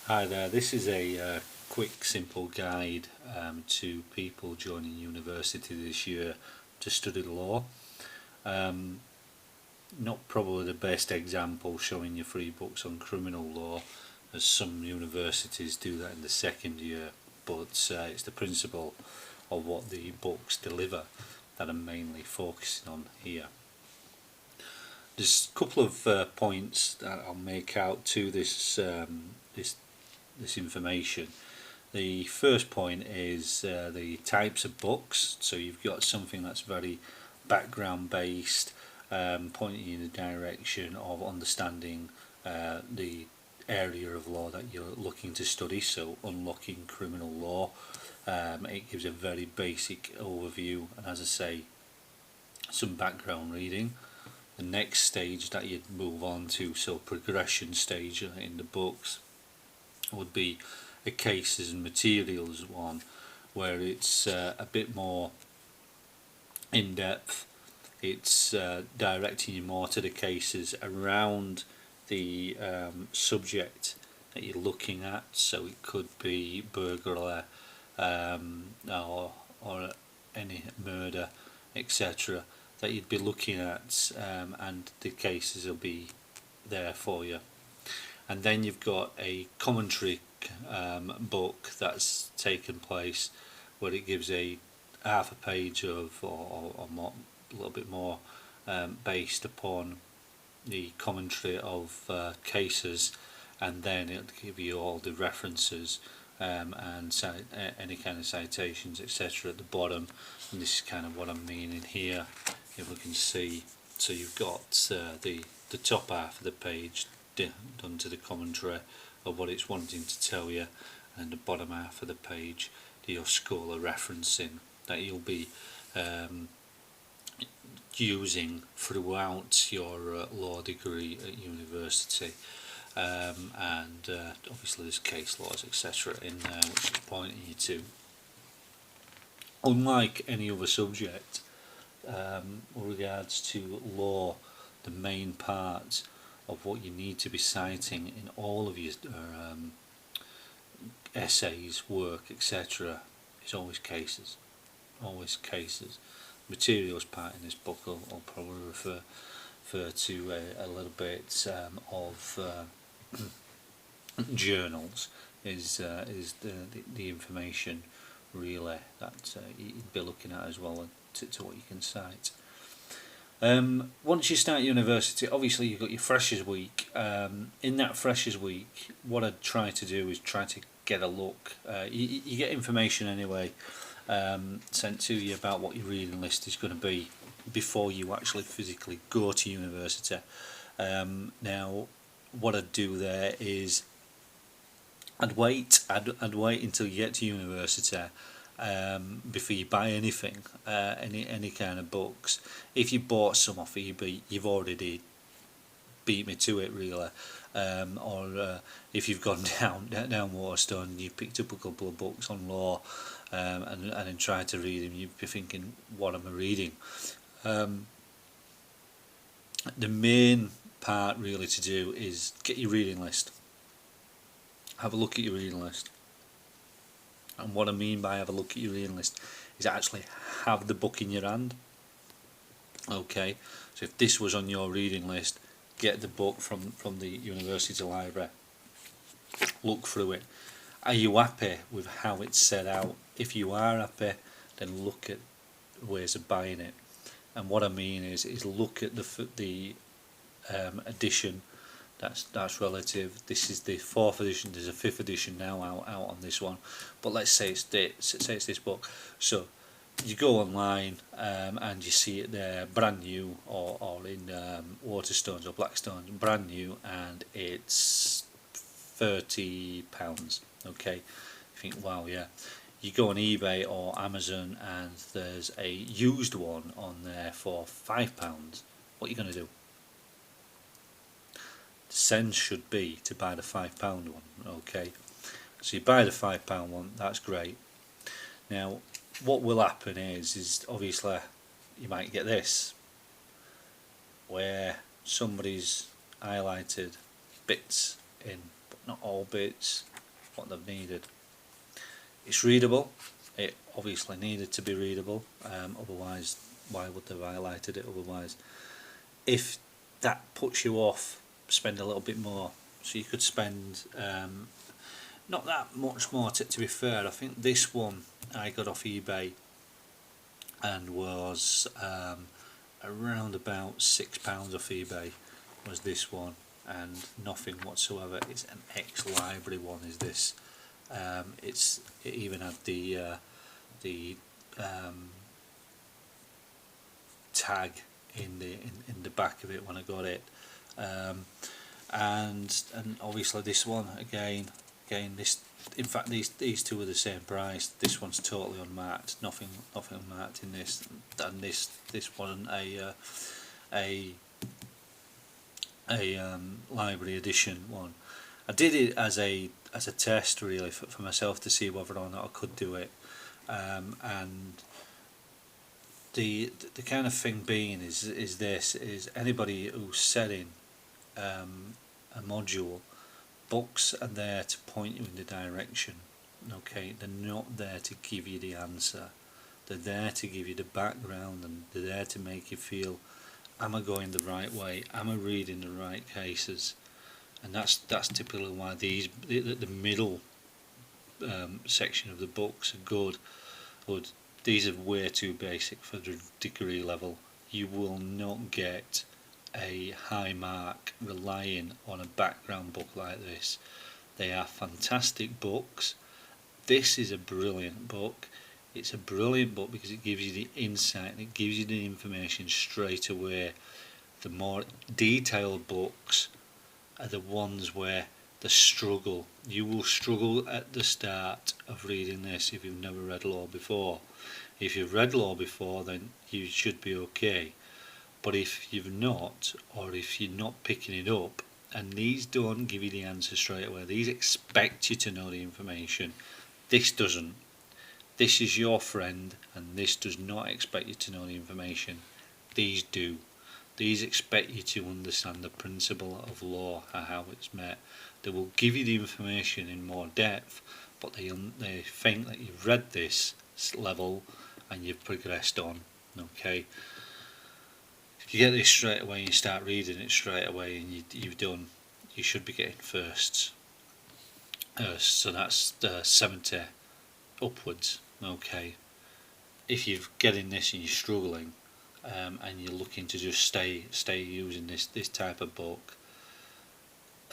Hi there, this is a quick simple guide to people joining university this year to study law. Um, Not probably the best example showing you free books on criminal law, as some universities do that in the second year, but it's the principle of what the books deliver that I'm mainly focusing on here. There's a couple of points that I'll make out to this information. The first point is the types of books. So you've got something that's very background based, pointing you in the direction of understanding the area of law that you're looking to study. So unlocking criminal law. It gives a very basic overview, and as I say, some background reading. The next stage that you'd move on to, so progression stage in the books, would be a cases and materials one, where it's a bit more in depth. It's directing you more to the cases around the subject that you're looking at. So it could be burglary, or any murder, etc., that you'd be looking at, and the cases will be there for you. And then you've got a commentary book that's taken place, where it gives a half a page of, or more, a little bit more, based upon the commentary of cases, and then it'll give you all the references, and any kind of citations, etc., at the bottom. And this is kind of what I'm meaning here, if we can see. So you've got the top half of the page done to the commentary of what it's wanting to tell you, and the bottom half of the page your scholar referencing that you'll be using throughout your law degree at university. And obviously there's case laws, etc., in there, which is pointing you to. Unlike any other subject, with regards to law, the main part of what you need to be citing in all of your essays, work, etc., is always cases. Always cases. Materials part in this book I'll probably refer to a little bit of journals, is the information really that you'd be looking at as well, to what you can cite. Once you start university, obviously you've got your Freshers Week. In that Freshers Week, what I'd try to do is try to get a look. You get information anyway sent to you about what your reading list is going to be before you actually physically go to university. Now, what I'd do there is I'd wait until you get to university before you buy anything, any kind of books. If you bought some off eBay, you've already beat me to it, really. Or if you've gone down Waterstone, you've picked up a couple of books on law, and then tried to read them, you'd be thinking, what am I reading? The main part really to do is get your reading list. Have a look at your reading list. And what I mean by have a look at your reading list is actually have the book in your hand. Okay, so if this was on your reading list, get the book from the university library, look through it. Are you happy with how it's set out? If you are happy, then look at ways of buying it. And what I mean is look at the edition that's relative. This is the 4th edition. There's a 5th edition now out on this one, but let's say it's this book. So you go online, and you see it there, brand new, or in Waterstones or Blackstones, brand new, and it's £30. Okay, you think, wow, yeah. You go on eBay or Amazon, and there's a used one on there for £5. What are you going to do? The sense should be to buy the £5 one. Okay, so you buy the £5 one. That's great. Now, what will happen is obviously you might get this, where somebody's highlighted bits in, but not all bits, what they've needed. It's readable. It obviously needed to be readable, otherwise why would they have highlighted it otherwise? If that puts you off, spend a little bit more. So you could spend not that much more, to be fair. I think this one I got off eBay and was around about £6 off eBay was this one, and nothing whatsoever. It's an ex-library one, is this. It even had the tag in the back of it when I got it, and obviously this one again this, in fact these two are the same price. This one's totally unmarked, nothing marked in this, and this wasn't a library edition one. I did it as a test really for myself to see whether or not I could do it, and the kind of thing being is anybody who's selling a module, books are there to point you in the direction. Okay, they're not there to give you the answer. They're there to give you the background, and they're there to make you feel, am I going the right way? Am I reading the right cases? And that's typically why the middle section of the books are good. But these are way too basic for the degree level. You will not get a high mark relying on a background book like this. They are fantastic books. This is a brilliant book. It's a brilliant book because it gives you the insight and it gives you the information straight away. The more detailed books are the ones where the struggle. You will struggle at the start of reading this if you've never read law before. If you've read law before, then you should be okay. But if you've not, or if you're not picking it up, and these don't give you the answer straight away, these expect you to know the information. This doesn't. This is your friend, and this does not expect you to know the information. These do. These expect you to understand the principle of law, how it's met. They will give you the information in more depth, but they think that you've read this level and you've progressed on. Okay. If you get this straight away and you start reading it straight away and you've done, you should be getting firsts. So that's 70 upwards. Okay. If you're getting this and you're struggling, and you're looking to just stay using this type of book,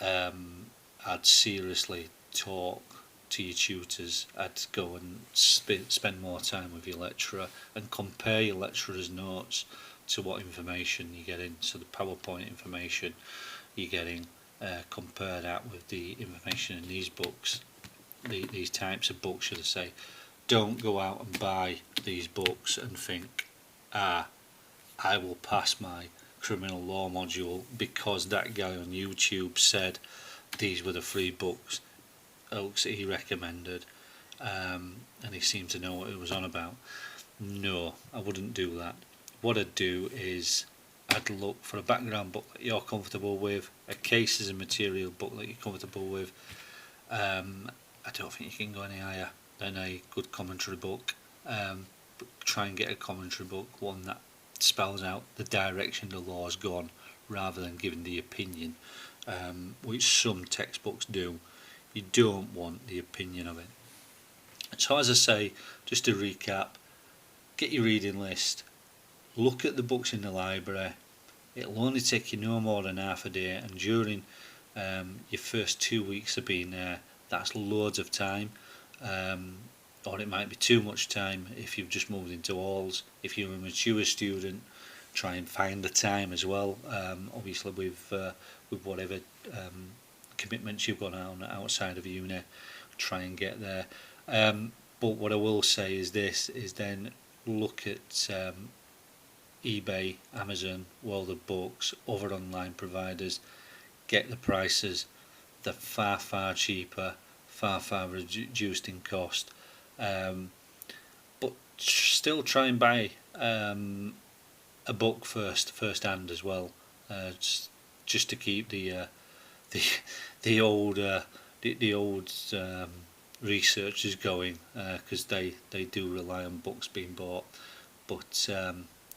I'd seriously talk to your tutors. I'd go and spend more time with your lecturer and compare your lecturer's notes to what information you're getting. So the PowerPoint information you're getting, compare that with the information in these books, these types of books, should I say. Don't go out and buy these books and think, I will pass my criminal law module because that guy on YouTube said these were the free books he recommended, and he seemed to know what it was on about. No, I wouldn't do that. What I'd do is I'd look for a background book that you're comfortable with, a cases and material book that you're comfortable with. I don't think you can go any higher than a good commentary book. But try and get a commentary book, one that spells out the direction the law's gone rather than giving the opinion, which some textbooks do. You don't want the opinion of it. So as I say, just to recap, get your reading list, look at the books in the library. It'll only take you no more than half a day, and during your first 2 weeks of being there, that's loads of time. Or it might be too much time if you've just moved into halls. If you're a mature student, try and find the time as well. Obviously with whatever commitments you've got on outside of uni, try and get there. But what I will say is this, is then look at eBay, Amazon, World of Books, other online providers, get the prices. They're far cheaper, far reduced in cost. But still try and buy a book first hand as well, just to keep the old the old researchers going, because they do rely on books being bought, but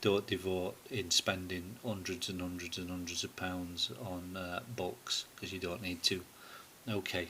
don't devote in spending hundreds and hundreds and hundreds of pounds on books, because you don't need to. Okay,